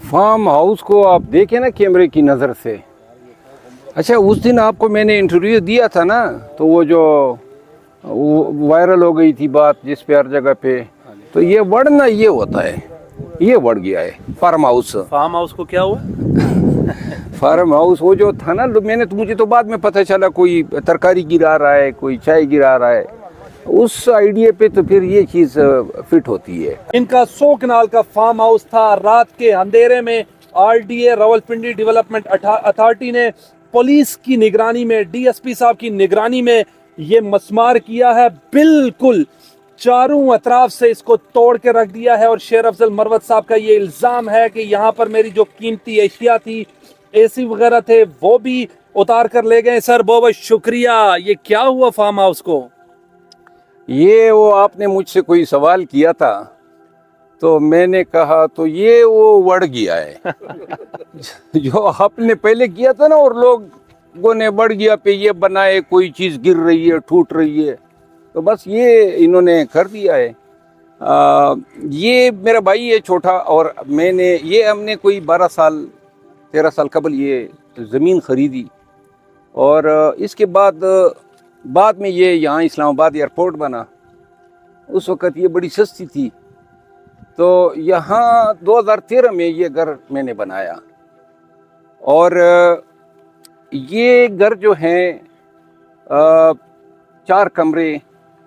Farm house को आप देखें ना कैमरे की नज़र से। अच्छा, उस दिन आपको मैंने इंटरव्यू दिया था ना, तो वो जो वायरल हो गई थी बात जिस पे हर जगह पे, तो ये बढ़ना ये होता है, ये बढ़ गया है फार्म हाउस। फार्म हाउस को क्या हुआ? फार्म हाउस वो जो था ना, मुझे तो बाद में पता चला कोई तरकारी गिरा रहा है, कोई चाय गिरा रहा है, उस आइडिया पे तो फिर ये चीज फिट होती है। इनका 100 कनाल का फार्म हाउस था। रात के अंधेरे में आरडीए रावलपिंडी डेवलपमेंट अथॉरिटी ने पुलिस की निगरानी में, डीएसपी साहब की निगरानी में ये मस्मार किया है। बिल्कुल चारों अतराफ से इसको तोड़ के रख दिया है। और शेर अफजल मरवत साहब का ये इल्जाम है कि यहाँ पर मेरी जो कीमती एशिया थी, एसी वगैरह थे, वो भी उतार कर ले गए। सर बहुत बहुत शुक्रिया। ये क्या हुआ फार्म हाउस को? ये वो आपने मुझसे कोई सवाल किया था, तो मैंने कहा तो ये वो बढ़ गया है जो आपने पहले किया था ना, और लोगों ने बढ़ गया पे ये बनाए, कोई चीज गिर रही है, टूट रही है, तो बस ये इन्होंने कर दिया है। ये मेरा भाई है छोटा, और हमने कोई 12 साल 13 साल कबल ये ज़मीन ख़रीदी, और इसके बाद में ये यहाँ इस्लामाबाद एयरपोर्ट बना। उस वक़्त ये बड़ी सस्ती थी, तो यहाँ 2013 में ये घर मैंने बनाया। और ये घर जो है 4 कमरे,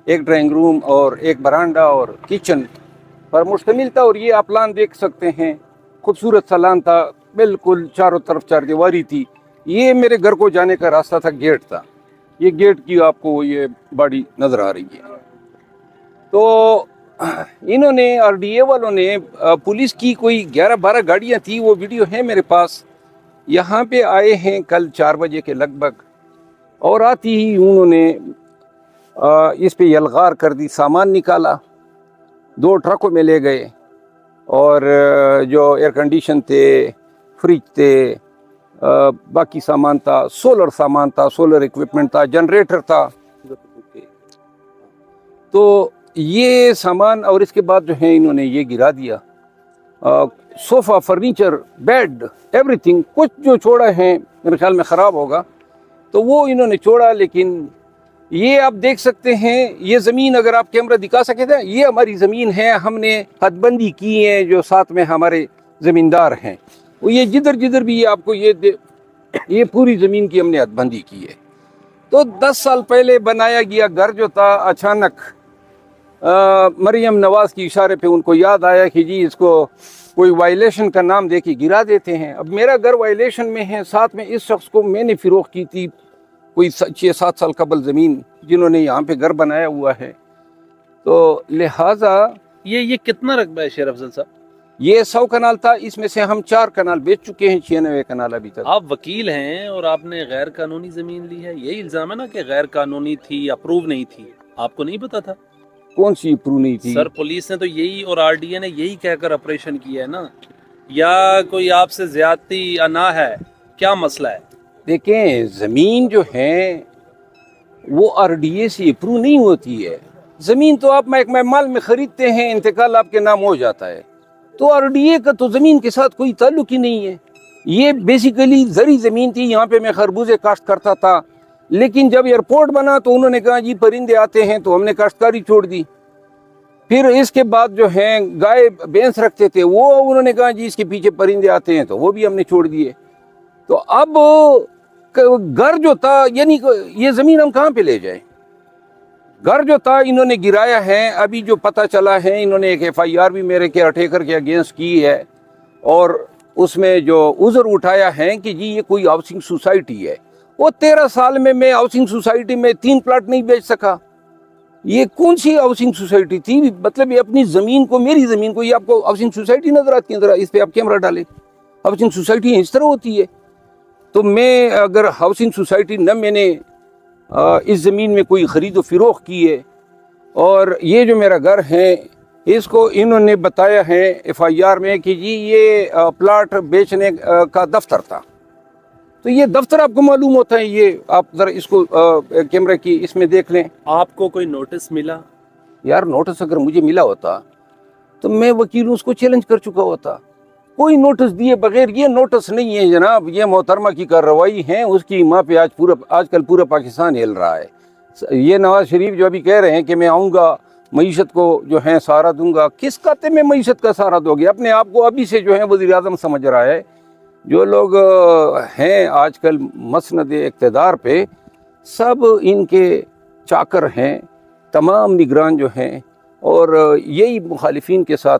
एक ड्राइंग रूम और एक बरांडा और किचन पर मुश्तमिल था। और ये आप लान देख सकते हैं, खूबसूरत सा लान था, बिल्कुल चारों तरफ चारदीवारी थी। ये मेरे घर को जाने का रास्ता था, गेट था। ये गेट की आपको ये बॉडी नज़र आ रही है। तो इन्होंने आरडीए वालों ने, पुलिस की कोई 11-12 गाड़ियाँ थी, वो वीडियो है मेरे पास। यहाँ पे आए हैं कल 4 बजे के लगभग, और आती ही उन्होंने इस पे यलगार कर दी, सामान निकाला, 2 ट्रकों में ले गए, और जो एयर कंडीशन थे, फ्रिज थे, बाकी सामान था, सोलर इक्विपमेंट था, जनरेटर था। तो ये सामान, और इसके बाद जो है इन्होंने ये गिरा दिया, सोफ़ा, फर्नीचर, बेड, एवरीथिंग। कुछ जो छोड़ा है मेरे ख्याल में ख़राब होगा, तो वो इन्होंने छोड़ा। लेकिन ये आप देख सकते हैं, ये ज़मीन अगर आप कैमरा दिखा सके थे, ये हमारी ज़मीन है, हमने हदबंदी की है, जो साथ में हमारे ज़मींदार हैं वो ये जिधर भी ये आपको ये पूरी ज़मीन की हमने हदबंदी की है। तो 10 साल पहले बनाया गया घर जो था, अचानक मरियम नवाज़ की इशारे पे उनको याद आया कि जी इसको कोई वायलेशन का नाम दे के गिरा देते हैं। अब मेरा घर वायलेशन में है, साथ में इस शख्स को मैंने फ़रोख्त की थी कोई 6-7 साल कबल ज़मीन, जिन्होंने यहाँ पे घर बनाया हुआ है। तो लिहाजा ये कितना रकबा है शेर अफजल साहब? ये 100 कनाल था, इसमें से हम 4 कनाल बेच चुके हैं, 96 कनाल अभी तक। आप वकील हैं और आपने गैर कानूनी जमीन ली है, यही इल्जाम है ना कि गैर कानूनी थी, अप्रूव नहीं थी। आपको नहीं पता था? कौन सी अप्रूव नहीं थी? सर पुलिस ने तो यही, और आरडीए ने यही कहकर ऑपरेशन किया है ना। या कोई आपसे ज्यादती ना है, क्या मसला है? देखें, ज़मीन जो है वो आरडीए से अप्रूव नहीं होती है। ज़मीन तो आप माल में ख़रीदते हैं, इंतकाल आपके नाम हो जाता है, तो आरडीए का तो ज़मीन के साथ कोई ताल्लुक ही नहीं है। ये बेसिकली ज़री ज़मीन थी, यहाँ पे मैं खरबूजे काश्त करता था। लेकिन जब एयरपोर्ट बना तो उन्होंने कहा जी परिंदे आते हैं, तो हमने काश्तकारी छोड़ दी। फिर इसके बाद जो है गाय भैंस रखते थे, वो उन्होंने कहा जी इसके पीछे परिंदे आते हैं, तो वो भी हमने छोड़ दिए। तो अब घर जो था, यानी ये ज़मीन हम कहाँ पे ले जाए? घर जो था इन्होंने गिराया है। अभी जो पता चला है, इन्होंने एक FIR भी मेरे के अटेकर के अगेंस्ट की है, और उसमें जो उज़र उठाया है कि जी ये कोई हाउसिंग सोसाइटी है। वो 13 साल में मैं हाउसिंग सोसाइटी में 3 प्लाट नहीं बेच सका। ये कौन सी हाउसिंग सोसाइटी थी? मतलब ये अपनी ज़मीन को, मेरी ज़मीन को, ये आपको हाउसिंग सोसाइटी नज़र आती है? ज़रा इस पर आप कैमरा डालें, हाउसिंग सोसाइटी इस तरह होती है। तो मैं अगर हाउसिंग सोसाइटी न मैंने इस ज़मीन में कोई ख़रीदो फ़रोख्त की है, और ये जो मेरा घर है इसको इन्होंने बताया है FIR में कि जी ये प्लाट बेचने का दफ्तर था। तो ये दफ्तर आपको मालूम होता है, ये आप ज़रा इसको कैमरा की इसमें देख लें। आपको कोई नोटिस मिला? यार नोटिस अगर मुझे मिला होता तो मैं वकील उसको चैलेंज कर चुका होता। कोई नोटिस दिए बगैर, ये नोटिस नहीं है जनाब, ये मोहतरमा की कार्रवाई है, उसकी माँ पे आजकल पूरा पाकिस्तान हिल रहा है। ये नवाज शरीफ जो अभी कह रहे हैं कि मैं आऊँगा मईशत को जो है सहारा दूंगा, किस खाते में मईशत का सहारा दोगे? अपने आप को अभी से जो है वज़ीर आज़म समझ रहा है। जो लोग हैं आजकल मसनद इक़्तिदार पे, सब इनके चाकर हैं, तमाम निगरान जो हैं, और यही मुखालिफिन के साथ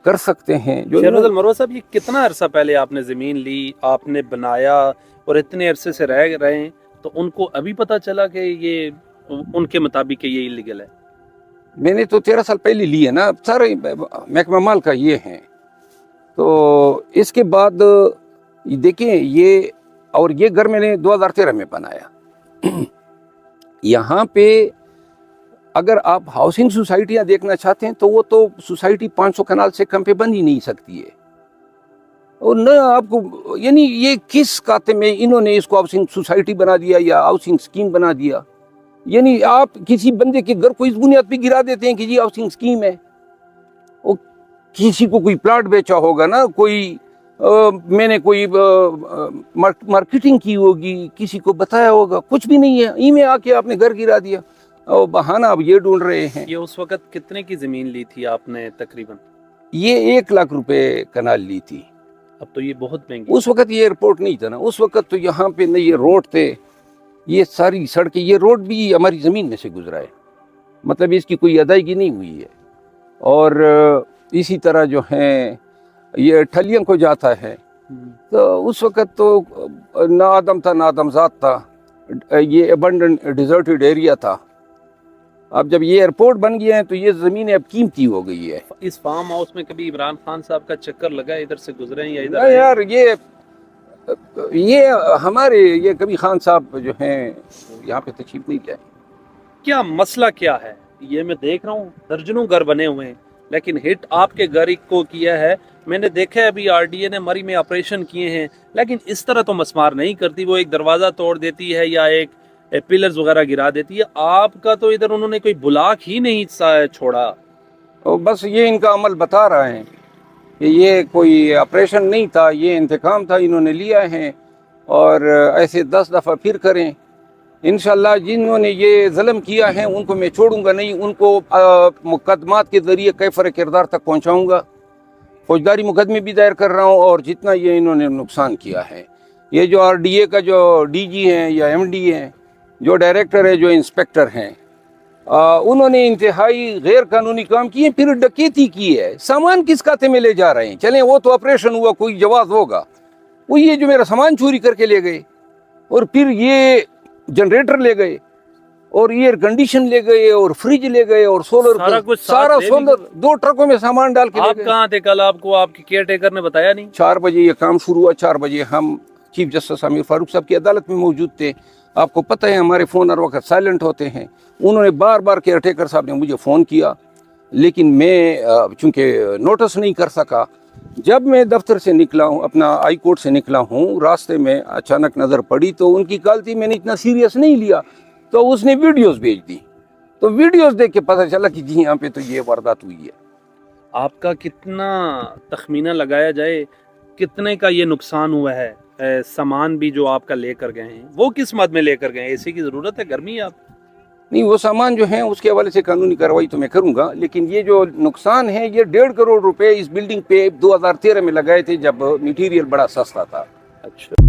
कर सकते हैं। जो शहरोज़ मरवा साहब, ये कितना अरसा पहले आपने ज़मीन ली, आपने बनाया और इतने अरसे से रह रहे हैं, तो उनको अभी पता चला कि ये उनके मुताबिक ये इलीगल है? मैंने तो 13 साल पहले लिए ना, सारे महकमा माल का ये हैं। तो इसके बाद देखिए ये घर मैंने 2013 में बनाया। यहाँ पे अगर आप हाउसिंग सोसाइटियाँ देखना चाहते हैं तो वो तो सोसाइटी 500 कनाल से कम पे बन ही नहीं सकती है। और न आपको, यानी ये किस खाते में इन्होंने इसको हाउसिंग सोसाइटी बना दिया या हाउसिंग स्कीम बना दिया? यानी आप किसी बंदे के घर को इस बुनियाद पे गिरा देते हैं कि जी हाउसिंग स्कीम है। वो किसी को कोई प्लाट बेचा होगा ना, मैंने कोई मार्केटिंग की होगी, किसी को बताया होगा, कुछ भी नहीं है, ई में आके आपने घर गिरा दिया और बहाना अब ये ढूंढ रहे हैं। ये उस वक्त कितने की ज़मीन ली थी आपने तकरीबन? ये 1 लाख रुपए कनाल ली थी। अब तो ये बहुत महंगी। उस वक्त ये एयरपोर्ट नहीं था ना, उस वक्त तो यहाँ पे नहीं, ये रोड थे, ये सारी सड़कें, ये रोड भी हमारी ज़मीन में से गुजरा है, मतलब इसकी कोई अदायगी नहीं हुई है। और इसी तरह जो है ये ठलियों को जाता है, तो उस वक्त तो ना आदम था ना आदमजात था, ये अबंडेंट डिजर्टेड एरिया था। अब जब ये एयरपोर्ट बन गया है तो ये ज़मीनें अब कीमती हो गई है। इस फार्म हाउस में कभी इमरान खान साहब का चक्कर लगा, इधर से गुजरे हैं या इधर नहीं यार, ये हमारे ये कभी खान साहब जो हैं यहाँ पे तशरीफ नहीं लाए। क्या मसला क्या है? ये मैं देख रहा हूँ दर्जनों घर बने हुए हैं, लेकिन हिट आपके घर को किया है। मैंने देखा है अभी आरडीए ने मरी में ऑपरेशन किए हैं, लेकिन इस तरह तो मसमार नहीं करती, वो एक दरवाज़ा तोड़ देती है या एक पिलर्स वगैरह गिरा देती है। आपका तो इधर उन्होंने कोई ब्लॉक ही नहीं छोड़ा। तो बस ये इनका अमल बता रहा है कि ये कोई ऑपरेशन नहीं था, ये इंतकाम था, इन्होंने लिया है, और ऐसे 10 दफ़ा फिर करें इंशाल्लाह। जिन्होंने ये ज़ुल्म किया है उनको मैं छोड़ूंगा नहीं, उनको मुकदमात के ज़रिए कैफर किरदार तक पहुँचाऊँगा। फौजदारी मुकदमे भी दायर कर रहा हूँ, और जितना ये इन्होंने नुकसान किया है, ये जो आरडीए का जो डीजी हैं या एमडी हैं, जो डायरेक्टर है, जो इंस्पेक्टर हैं, उन्होंने इंतहाई गैर कानूनी काम किए, फिर डकैती की है। सामान किस खाते में ले जा रहे हैं? चलें वो तो ऑपरेशन हुआ, कोई जवाब होगा, वो ये जो मेरा सामान चोरी करके ले गए, और फिर ये जनरेटर ले गए, और एयर कंडीशन ले गए, और फ्रिज ले गए, और सोलर, सारा सोलर 2 ट्रकों में सामान डाल के ले गए। आप कहाँ थे कल? आपको आपके केयर टेकर ने बताया नहीं? 4 बजे ये काम शुरू हुआ। 4 बजे हम चीफ जस्टिस आमिर फारूक साहब की अदालत में मौजूद थे। आपको पता है हमारे फ़ोन हर वक्त साइलेंट होते हैं। उन्होंने बार बार केयर टेकर साहब ने मुझे फ़ोन किया, लेकिन मैं चूँकि नोटिस नहीं कर सका। जब मैं दफ्तर से निकला हूँ, अपना हाई कोर्ट से निकला हूँ, रास्ते में अचानक नज़र पड़ी तो उनकी कॉल थी, मैंने इतना सीरियस नहीं लिया, तो उसने वीडियोस भेज दी, तो वीडियोस देख के पता चला कि जी यहाँ पे तो ये वारदात हुई है। आपका कितना तखमीना लगाया जाए, कितने का ये नुकसान हुआ है? सामान भी जो आपका लेकर गए हैं वो किस मद में लेकर गए? एसी की ज़रूरत है, गर्मी है आप? नहीं, वो सामान जो है उसके हवाले से कानूनी कार्रवाई तो मैं करूँगा, लेकिन ये जो नुकसान है ये 1.5 करोड़ रुपए इस बिल्डिंग पे 2013 में लगाए थे, जब मटीरियल बड़ा सस्ता था। अच्छा।